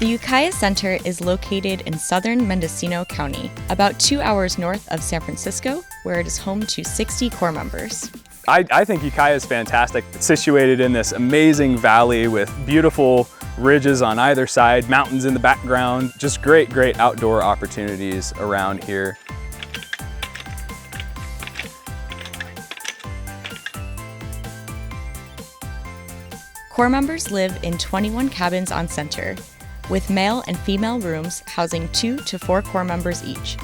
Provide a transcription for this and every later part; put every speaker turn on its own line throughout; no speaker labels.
The Ukiah Center is located in southern Mendocino County, about 2 hours north of San Francisco, where it is home to 60 Corps members.
I think Ukiah is fantastic. It's situated in this amazing valley with beautiful ridges on either side, mountains in the background, just great outdoor opportunities around here.
Corps members live in 21 cabins on center, with male and female rooms housing 2 to 4 Corps members each.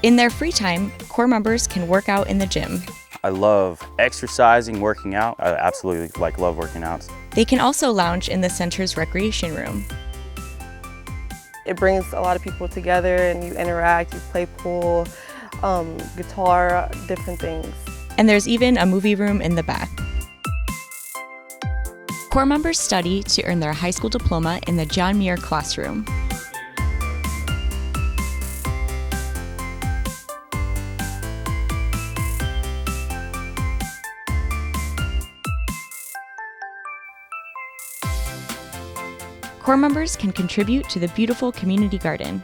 In their free time, Corps members can work out in the gym.
I love exercising, working out. I absolutely love working out.
They can also lounge in the center's recreation room.
It brings a lot of people together and you interact, you play pool, guitar, different things.
And there's even a movie room in the back. Corps members study to earn their high school diploma in the John Muir classroom. Corps members can contribute to the beautiful community garden.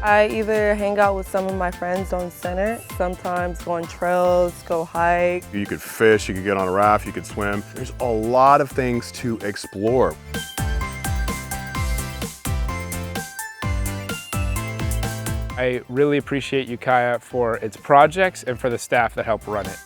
I either hang out with some of my friends on center, sometimes go on trails, go hike.
You could fish, you could get on a raft, you could swim. There's a lot of things to explore.
I really appreciate Ukiah for its projects and for the staff that help run it.